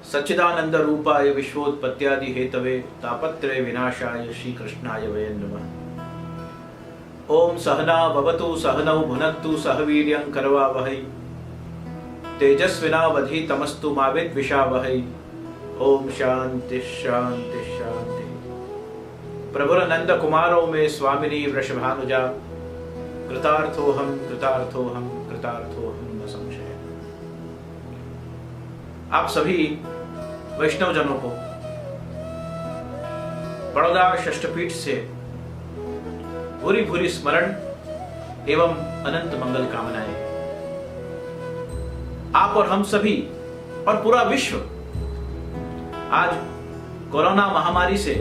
सच्चिदानंद रूपाय विश्वोत्पत्त्यादि Hathaway तापत्रय विनाशाय श्री कृष्णाय वयं नमः। ओम सहना भवतु सहनौ भुनक्तु सह वीर्यं करवावहै तेजस्विनावधीतमस्तु मा विद्विषावहै। ओम शांति शांति शांति। प्रभुरनंद कुमारों में स्वामिनी वृषभानुजा कृतार्थोहम कृतार्थोहम कृतार्थोहम न संशय। आप सभी वैष्णव जनों को बड़ौदा षष्ठपीठ से भूरी भूरी स्मरण एवं अनंत मंगल कामनाएं। आप और हम सभी और पूरा विश्व आज कोरोना महामारी से,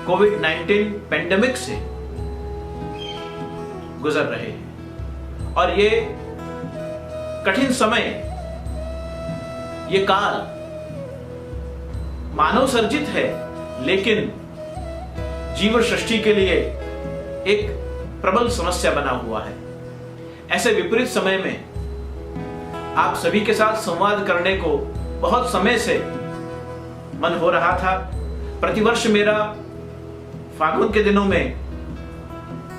कोविड-19 पेंडेमिक से गुजर रहे हैं और ये कठिन समय, ये काल मानव सर्जित है, लेकिन जीव सृष्टि के लिए एक प्रबल समस्या बना हुआ है। ऐसे विपरीत समय में आप सभी के साथ संवाद करने को बहुत समय से मन हो रहा था। प्रतिवर्ष मेरा फागुन के दिनों में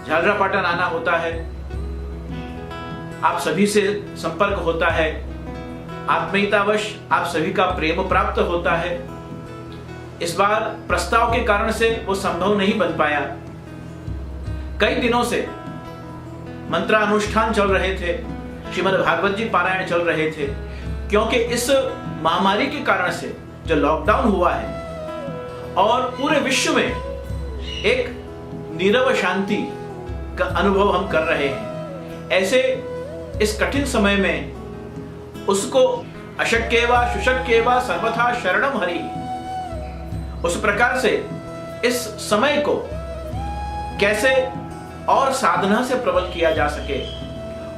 झालरापाटन आना होता है, आप सभी से संपर्क होता है, आत्मीयतावश आप सभी का प्रेम प्राप्त होता है। इस बार प्रस्ताव के कारण से वो संभव नहीं बन पाया। कई दिनों से मंत्रानुष्ठान चल रहे थे, श्रीमद् भागवत जी पारायण चल रहे थे, क्योंकि इस महामारी के कारण से जो लॉकडाउन हुआ है और पूरे विश्व में एक नीरव शांति का अनुभव हम कर रहे हैं, ऐसे इस कठिन समय में उसको अशक्य वा शुशक्य वा सर्वथा शरणम हरि, उस प्रकार से इस समय को कैसे और साधना से प्रबल किया जा सके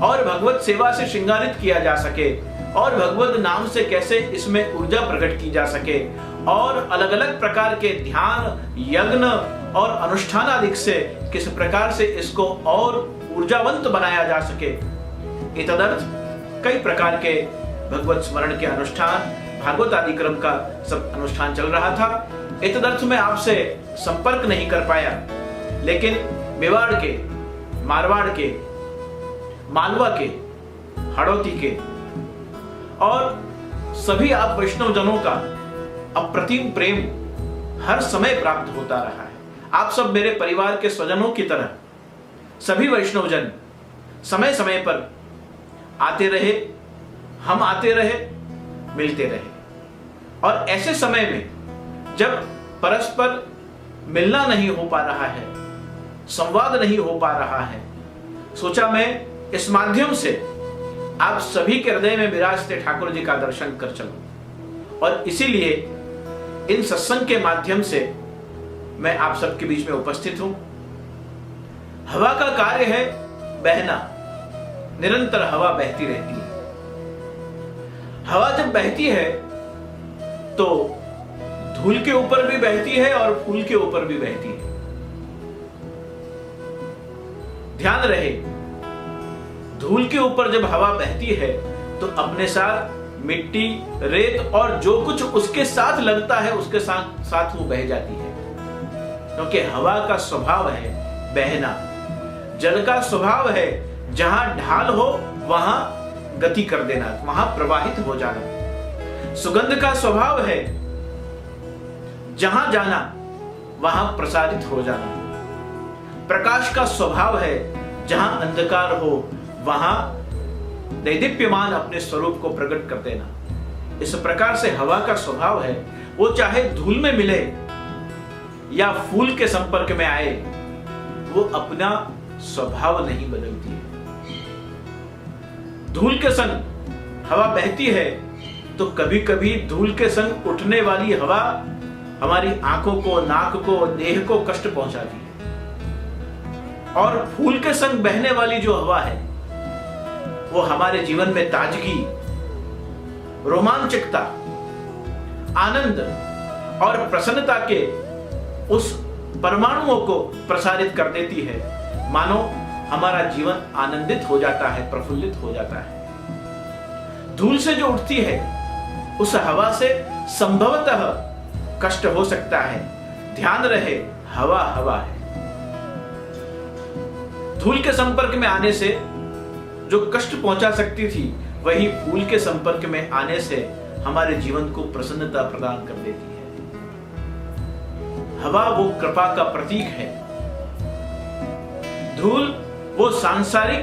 और भगवत सेवा से श्रृंगारित किया जा सके और भगवत नाम से कैसे इसमें ऊर्जा प्रकट की जा सके और अलग अलग प्रकार के ध्यान, यज्ञ और अनुष्ठान आदि से किस प्रकार से इसको और ऊर्जावंत बनाया जा सके, इतदर्थ कई प्रकार के भगवत स्मरण के अनुष्ठान, भागवत आदि क्रम का सब अनुष्ठान चल रहा था। इतदर्थ में आपसे संपर्क नहीं कर पाया, लेकिन मेवाड़ के, मारवाड़ के, मालवा के, हड़ौती के और सभी आप वैष्णव जनों का अप्रतिम प्रेम हर समय प्राप्त होता रहा है। आप सब मेरे परिवार के स्वजनों की तरह सभी वैष्णव जन समय समय पर आते रहे, हम आते रहे, मिलते रहे। और ऐसे समय में जब परस्पर मिलना नहीं हो पा रहा है, संवाद नहीं हो पा रहा है, सोचा मैं इस माध्यम से आप सभी के हृदय में विराजते ठाकुर जी का दर्शन कर चलूं। और इसीलिए इन सत्संग के माध्यम से मैं आप सबके बीच में उपस्थित हूं। हवा का कार्य है बहना, निरंतर हवा बहती रहती है। हवा जब बहती है तो धूल के ऊपर भी बहती है और फूल के ऊपर भी बहती है। ध्यान रहे, धूल के ऊपर जब हवा बहती है तो अपने साथ मिट्टी, रेत और जो कुछ उसके साथ लगता है उसके साथ साथ वो बह जाती है, क्योंकि हवा का स्वभाव है बहना। जल का स्वभाव है जहां ढाल हो वहां गति कर देना, वहां प्रवाहित हो जाना। सुगंध का स्वभाव है जहां जाना वहां प्रसारित हो जाना। प्रकाश का स्वभाव है जहां अंधकार हो वहां दैदीप्यमान अपने स्वरूप को प्रकट कर देना। इस प्रकार से हवा का स्वभाव है, वो चाहे धूल में मिले या फूल के संपर्क में आए, वो अपना स्वभाव नहीं बदलती है। धूल के संग हवा बहती है तो कभी कभी धूल के संग उठने वाली हवा हमारी आंखों को, नाक को, देह को कष्ट पहुंचाती है। और फूल के संग बहने वाली जो हवा है वो हमारे जीवन में ताजगी, रोमांचकता, आनंद और प्रसन्नता के उस परमाणुओं को प्रसारित कर देती है। मानो हमारा जीवन आनंदित हो जाता है, प्रफुल्लित हो जाता है। धूल से जो उठती है उस हवा से संभवतः कष्ट हो सकता है। ध्यान रहे, हवा हवा है। धूल के संपर्क में आने से जो कष्ट पहुंचा सकती थी, वही फूल के संपर्क में आने से हमारे जीवन को प्रसन्नता प्रदान कर देती है। हवा वो कृपा का प्रतीक है। धूल वो सांसारिक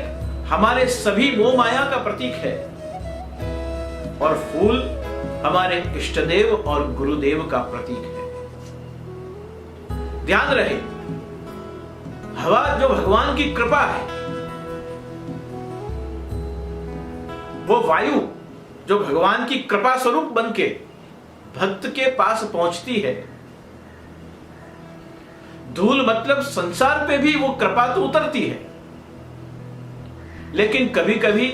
हमारे सभी मोह माया का प्रतीक है, और फूल हमारे इष्टदेव और गुरुदेव का प्रतीक है। ध्यान रहे, हवा जो भगवान की कृपा है, वो वायु जो भगवान की कृपा स्वरूप बनके भक्त के पास पहुंचती है। धूल मतलब संसार पे भी वो कृपा तो उतरती है, लेकिन कभी कभी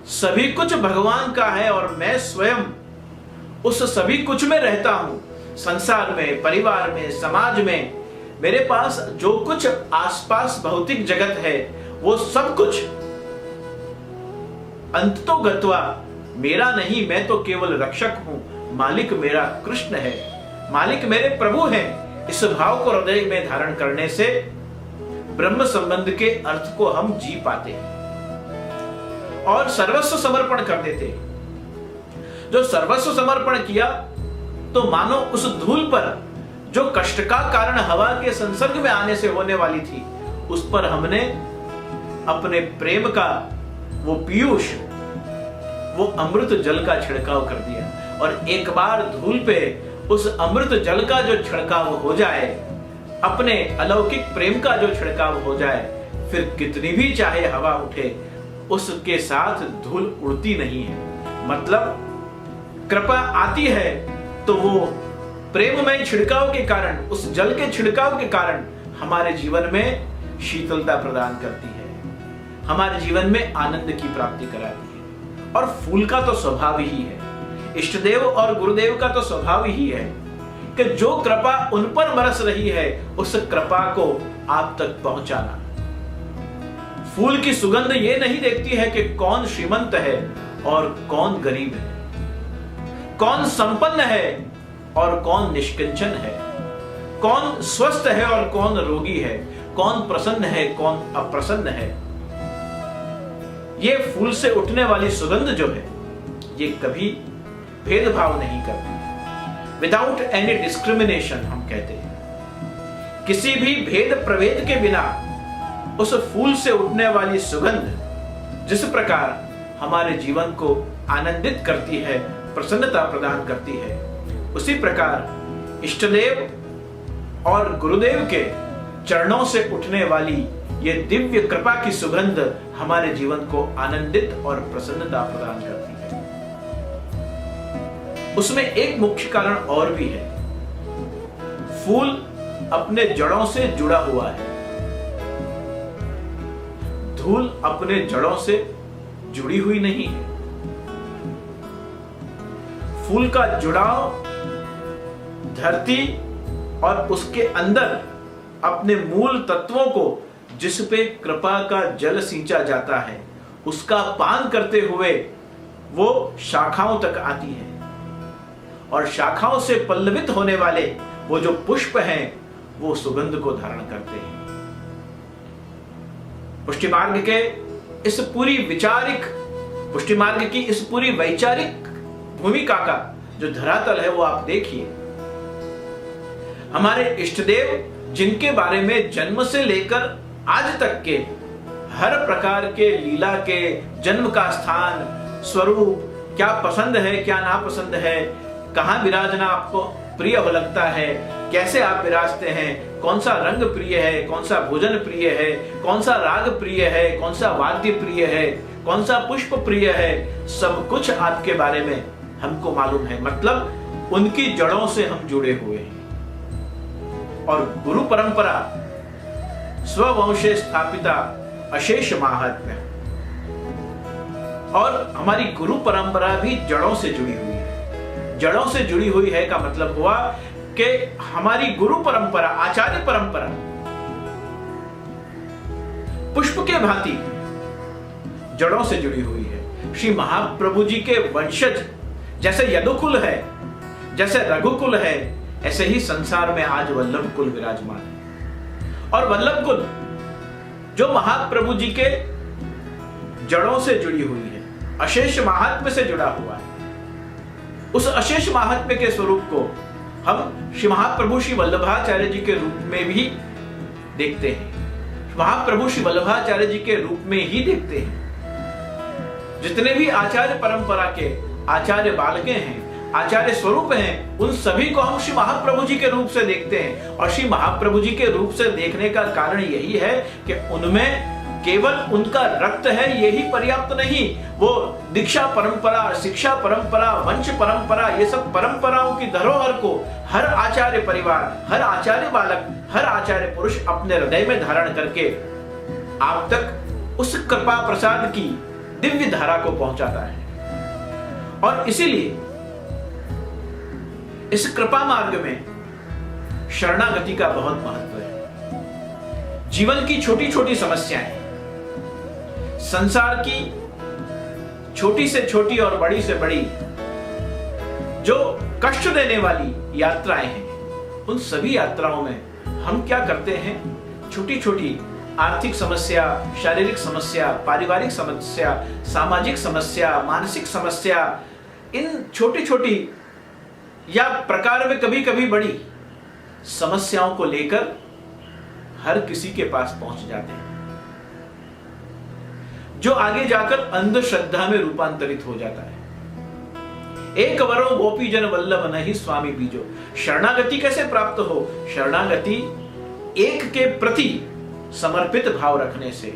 सभी कुछ भगवान का है और मैं स्वयं उस सभी कुछ में रहता हूं। संसार में, परिवार में, समाज में मेरे पास जो कुछ आसपास भौतिक जगत है, वो सब कुछ अंततो गत्वा मेरा नहीं, मैं तो केवल रक्षक हूं। मालिक मेरा कृष्ण है, मालिक मेरे प्रभु हैं। इस भाव को हृदय में धारण करने से ब्रह्म संबंध के अर्थ को हम जी पाते हैं और सर्वस्व समर्पण कर देते हैं। जो सर्वस्व समर्पण किया तो मानो उस धूल पर जो कष्ट का कारण हवा के संसर्ग में आने से होने वाली थी, उस पर हमने अपने प्रेम का वो पीयूष, वो अमृत जल का छिड़काव कर दिया। और एक बार धूल पे उस अमृत जल का जो छिड़काव हो जाए, अपने अलौकिक प्रेम का जो छिड़काव हो जाए, फिर कितनी भी चाहे हवा उठे, उसके साथ धूल उड़ती नहीं है। मतलब कृपा आती है तो वो प्रेममय छिड़काव के कारण, उस जल के छिड़काव के कारण हमारे जीवन में शीतलता प्रदान करती है, हमारे जीवन में आनंद की प्राप्ति कराती है। और फूल का तो स्वभाव ही है, इष्टदेव और गुरुदेव का तो स्वभाव ही है कि जो कृपा उन पर बरस रही है, उस कृपा को आप तक पहुंचाना। फूल की सुगंध ये नहीं देखती है कि कौन श्रीमंत है और कौन गरीब है, कौन संपन्न है और कौन निष्किंचन है, कौन स्वस्थ है और कौन रोगी है, कौन प्रसन्न है कौन अप्रसन्न है। ये फूल से उठने वाली सुगंध जो है, ये कभी भेदभाव नहीं करती। विदाउट एनी डिस्क्रिमिनेशन हम कहते हैं, किसी भी भेद प्रभेद के बिना उस फूल से उठने वाली सुगंध जिस प्रकार हमारे जीवन को आनंदित करती है, प्रसन्नता प्रदान करती है, उसी प्रकार इष्टदेव और गुरुदेव के चरणों से उठने वाली ये दिव्य कृपा की सुगंध हमारे जीवन को आनंदित और प्रसन्नता प्रदान करती है। उसमें एक मुख्य कारण और भी है, फूल अपने जड़ों से जुड़ा हुआ है, धूल अपने जड़ों से जुड़ी हुई नहीं है। फूल का जुड़ाव धरती और उसके अंदर अपने मूल तत्वों को, जिस पे कृपा का जल सींचा जाता है, उसका पान करते हुए वो शाखाओं तक आती है, और शाखाओं से पल्लवित होने वाले वो जो पुष्प हैं, वो सुगंध को धारण करते हैं। पुष्टि मार्ग के इस पूरी विचारिक, पुष्टि मार्ग की इस पूरी वैचारिक भूमिका का जो धरातल है, वो आप देखिए। हमारे इष्टदेव जिनके बारे में जन्म से लेकर आज तक के हर प्रकार के लीला के जन्म का स्थान, स्वरूप, क्या पसंद है क्या नापसंद है, कहां विराजना आपको प्रिय लगता है, कैसे आप विराजते हैं, कौन सा रंग प्रिय है, कौन सा भोजन प्रिय है, कौन सा राग प्रिय है, कौन सा वाद्य प्रिय है, कौन सा पुष्प प्रिय है, सब कुछ आपके बारे में हमको मालूम है। मतलब उनकी जड़ों से हम जुड़े हुए हैं। और गुरु परंपरा स्ववंशे स्थापिता अशेष महात्म्य, और हमारी गुरु परंपरा भी जड़ों से जुड़ी हुई है। जड़ों से जुड़ी हुई है का मतलब हुआ कि हमारी गुरु परंपरा, आचार्य परंपरा पुष्प के भांति जड़ों से जुड़ी हुई है। श्री महाप्रभु जी के वंशज जैसे यदुकुल है, जैसे रघुकुल है, ऐसे ही संसार में आज वल्लभ कुल विराजमान है। और वल्लभ कुल जो महाप्रभु जी के जड़ों से जुड़ी हुई है, अशेष महात्म्य से जुड़ा हुआ है, उस अशेष महात्म्य के स्वरूप को हम श्री महाप्रभु श्री वल्लभाचार्य जी के रूप में भी देखते हैं। महाप्रभु श्री वल्लभाचार्य जी के रूप में ही देखते हैं। जितने भी आचार्य परंपरा के आचार्य बालके हैं, आचार्य स्वरूप हैं, उन सभी को हम श्री महाप्रभु जी के रूप से देखते हैं। और श्री महाप्रभु जी के रूप से देखने का कारण यही है कि उनमें केवल उनका रक्त है यही पर्याप्त नहीं, वो दीक्षा परंपरा, शिक्षा परंपरा, वंश परंपरा, ये सब परंपराओं की धरोहर को हर आचार्य परिवार, हर आचार्य बालक, हर आचार्य पुरुष अपने हृदय में धारण करके आप तक उस कृपा प्रसाद की दिव्य धारा को पहुंचाता है। और इसीलिए इस कृपा मार्ग में शरणागति का बहुत महत्व है। जीवन की छोटी छोटी समस्याएं, संसार की छोटी से छोटी और बड़ी से बड़ी जो कष्ट देने वाली यात्राएं हैं, उन सभी यात्राओं में हम क्या करते हैं? छोटी छोटी आर्थिक समस्या, शारीरिक समस्या, पारिवारिक समस्या, सामाजिक समस्या, मानसिक समस्या, इन छोटी छोटी या प्रकार में कभी कभी बड़ी समस्याओं को लेकर हर किसी के पास पहुंच जाते हैं, जो आगे जाकर अंधश्रद्धा में रूपांतरित हो जाता है। एक वरो गोपी जन वल्लभ नहीं स्वामी बीजो। शरणागति कैसे प्राप्त हो? शरणागति एक के प्रति समर्पित भाव रखने से,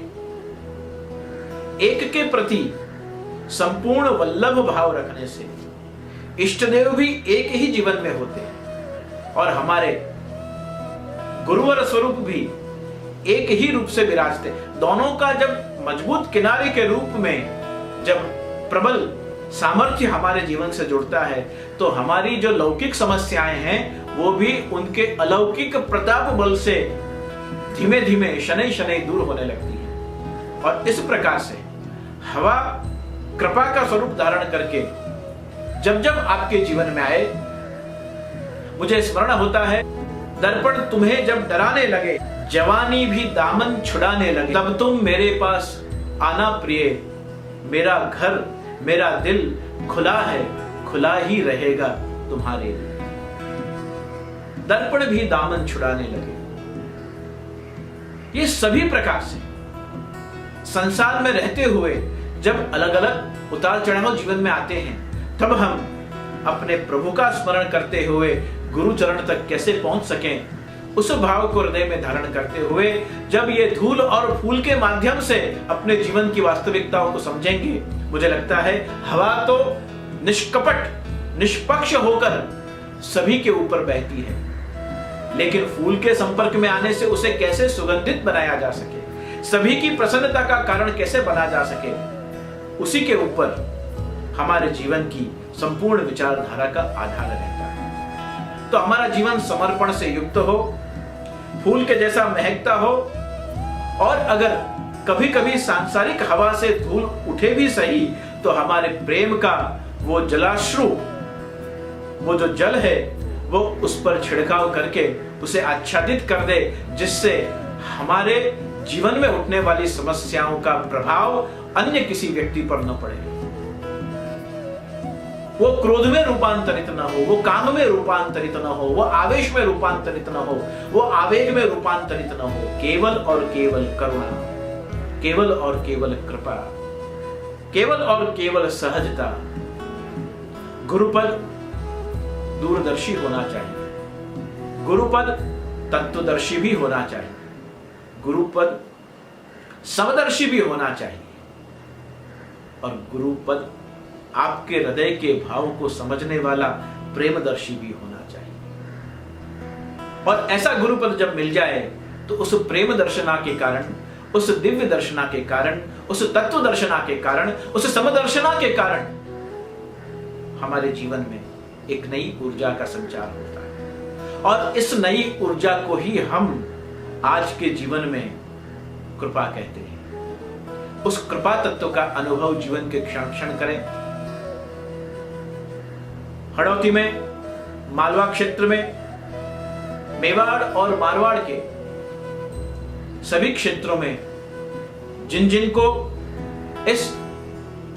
एक के प्रति संपूर्ण वल्लभ भाव रखने से। इष्टदेव भी एक ही जीवन में होते हैं और हमारे गुरुवर स्वरूप भी एक ही रूप से विराजते। दोनों का जब मजबूत किनारे के रूप में जब प्रबल सामर्थ्य हमारे जीवन से जुड़ता है, तो हमारी जो लौकिक समस्याएं हैं वो भी उनके अलौकिक प्रताप बल से धीमे धीमे शनै शनै दूर होने लगती है। और इस प्रकार से हवा कृपा का स्वरूप धारण करके जब जब आपके जीवन में आए, मुझे स्मरण होता है, दर्पण तुम्हें जब डराने लगे, जवानी भी दामन छुड़ाने लगे, तब तुम मेरे पास आना प्रिय, मेरा घर मेरा दिल खुला है, खुला ही रहेगा तुम्हारे लिए। दर्पण भी दामन छुड़ाने लगे। ये सभी प्रकार से संसार में रहते हुए जब अलग अलग उतार चढ़ाव जीवन में आते हैं, तब हम अपने प्रभु का स्मरण करते हुए गुरु चरण तक कैसे पहुंच सकें, उस भाव को हृदय में धारण करते हुए जब ये धूल और फूल के माध्यम से अपने जीवन की वास्तविकताओं को समझेंगे, मुझे लगता है हवा तो निष्कपट निष्पक्ष होकर सभी के ऊपर बहती है, लेकिन फूल के संपर्क में आने से उसे कैसे सुगंधित बनाया जा सके, सभी की प्रसन्नता का कारण कैसे बना जा सके, उसी के ऊपर हमारे जीवन की संपूर्ण विचारधारा का आधार रहता है। तो हमारा जीवन समर्पण से युक्त हो, फूल के जैसा महकता हो, और अगर कभी कभी सांसारिक हवा से धूल उठे भी सही, तो हमारे प्रेम का वो जलाश्रु, वो जो जल है, वो उस पर छिड़काव करके उसे आच्छादित कर दे, जिससे हमारे जीवन में उठने वाली समस्याओं का प्रभाव अन्य किसी व्यक्ति पर न पड़े। वो क्रोध में रूपांतरित न हो, वो काम में रूपांतरित न हो, वो आवेश में रूपांतरित न हो, वो आवेग में रूपांतरित न हो। केवल और केवल करुणा, केवल और केवल कृपा, केवल और केवल सहजता। गुरुपद दूरदर्शी होना चाहिए, गुरुपद तत्वदर्शी भी होना चाहिए, गुरुपद समदर्शी भी होना चाहिए, और गुरुपद आपके हृदय के भाव को समझने वाला प्रेमदर्शी भी होना चाहिए। और ऐसा गुरुपद जब मिल जाए, तो उस प्रेम दर्शना के कारण, उस दिव्य दर्शना के कारण, उस तत्व दर्शना के कारण, उस समदर्शना के कारण हमारे जीवन में एक नई ऊर्जा का संचार होता है। और इस नई ऊर्जा को ही हम आज के जीवन में कृपा कहते हैं। उस कृपा तत्व का अनुभव जीवन के क्षण क्षण करें। हड़ौती में मालवा क्षेत्र में, मेवाड़ और मारवाड़ के सभी क्षेत्रों में जिन जिन को इस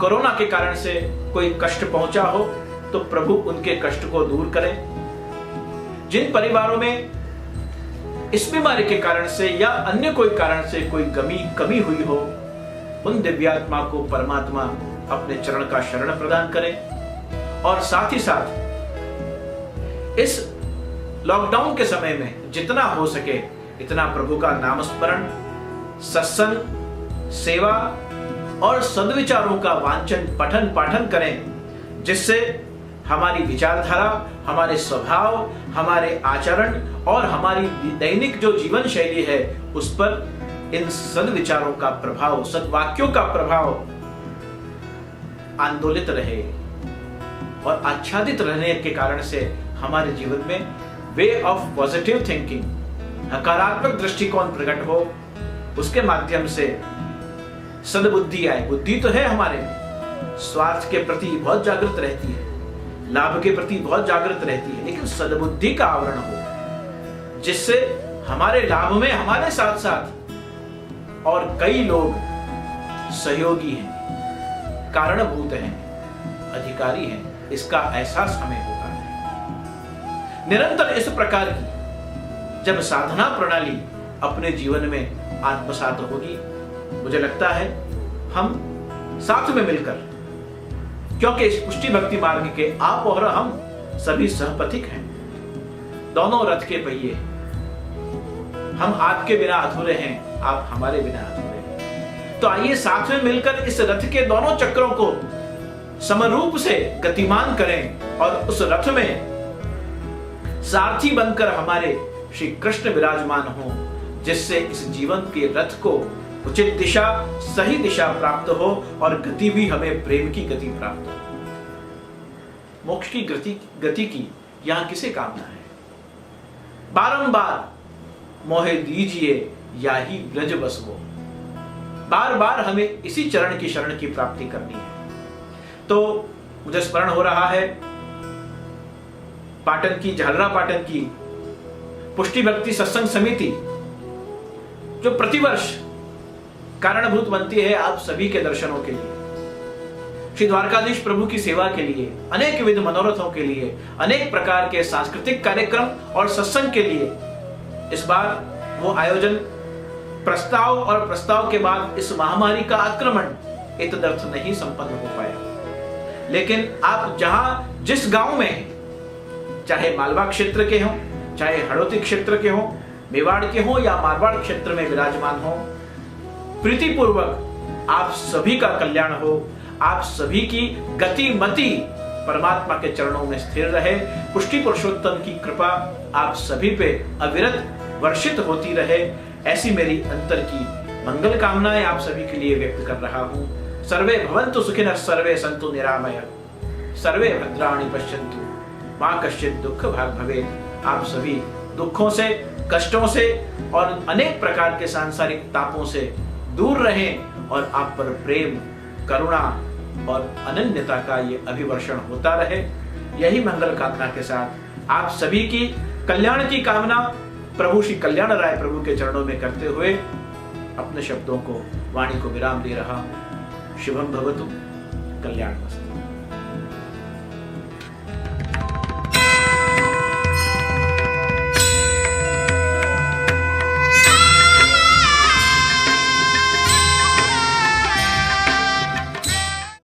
कोरोना के कारण से कोई कष्ट पहुंचा हो, तो प्रभु उनके कष्ट को दूर करें। जिन परिवारों में इस बीमारी के कारण से या अन्य कोई कारण से कोई कमी हुई हो, उन दिव्यात्मा को परमात्मा अपने चरण का शरण प्रदान करें। और साथ ही साथ इस लॉकडाउन के समय में जितना हो सके इतना प्रभु का नाम स्मरण, सत्संग, सेवा और सद्विचारों का वांचन, पठन पाठन करें, जिससे हमारी विचारधारा, हमारे स्वभाव, हमारे आचरण और हमारी दैनिक जो जीवन शैली है उस पर इन सद्विचारों का प्रभाव, सद्वाक्यों का प्रभाव आंदोलित रहे और आच्छादित रहने के कारण से हमारे जीवन में वे ऑफ पॉजिटिव थिंकिंग, नकारात्मक दृष्टिकोण प्रकट हो, उसके माध्यम से सद्बुद्धि आए। बुद्धि तो है हमारे में, स्वार्थ के प्रति बहुत जागृत रहती है, लाभ के प्रति बहुत जागृत रहती है, लेकिन सद्बुद्धि का आवरण हो, जिससे हमारे लाभ में हमारे साथ साथ और कई लोग सहयोगी हैं, कारणभूत हैं, अधिकारी हैं, इसका एहसास हमें होता है। निरंतर इस प्रकार की जब साधना प्रणाली अपने जीवन में आत्मसात होगी, मुझे लगता है हम साथ में मिलकर, क्योंकि इस पुष्टि भक्ति मार्ग के आप और हम सभी सहपथिक हैं, दोनों रथ के पहिए, हम आपके बिना अधूरे हैं, आप हमारे बिना अधूरे हैं। तो आइए साथ में मिलकर इस रथ के दोनों चक्रों को समरूप से गतिमान करें और उस रथ में सारथी बनकर हमारे श्री कृष्ण विराजमान हो, जिससे इस जीवन के रथ को उचित दिशा, सही दिशा प्राप्त हो और गति भी हमें प्रेम की गति प्राप्त हो। मोक्ष की गति की यहां किसे कामना है? बारंबार मोहे दीजिए या ही ब्रज बसवो, बार बार हमें इसी चरण की शरण की प्राप्ति करनी है। तो मुझे स्मरण हो रहा है पाटन की, झालरा पाटन की पुष्टि भक्ति सत्संग समिति, जो प्रतिवर्ष कारणभूत बनती है आप सभी के दर्शनों के लिए, श्री द्वारकाधीश प्रभु की सेवा के लिए, अनेक विध मनोरथों के लिए, अनेक प्रकार के सांस्कृतिक कार्यक्रम और सत्संग के लिए। इस बार वो आयोजन प्रस्ताव के बाद इस महामारी का आक्रमण इतदर्थ नहीं संपन्न हो पाया। लेकिन आप जहां जिस गांव में हैं, चाहे मालवा क्षेत्र के हों, चाहे हड़ौती क्षेत्र के हों, मेवाड़ के हों या मारवाड़ क्षेत्र में विराजमान हो, प्रीतिपूर्वक आप सभी का कल्याण हो, आप सभी की गति मति परमात्मा के चरणों में स्थिर रहे। पुष्टि पुरुषोत्तम की कृपा आप सभी पे अविरत वर्षित होती रहे, ऐसी मेरी अंतर की मंगल कामनाएं आप सभी के लिए व्यक्त कर रहा हूं। सर्वे भवन्तु सुखिनः, सर्वे सन्तु निरामया, सर्वे भद्राणि पश्यन्तु मां कश्चित् दुःख भाग् भवेत्। आप सभी दुखों से, कष्टों से और अनेक प्रकार के सांसारिक तापों से दूर रहें और आप पर प्रेम, करुणा और अनन्यता का ये अभिवर्षण होता रहे। यही मंगल कामना के साथ आप सभी की कल्याण की कामना प्रभु श्री कल्याण राय प्रभु के चरणों में करते हुए अपने शब्दों को, वाणी को विराम दे रहा हूं। शुभम भवतु, कल्याणमस्तु।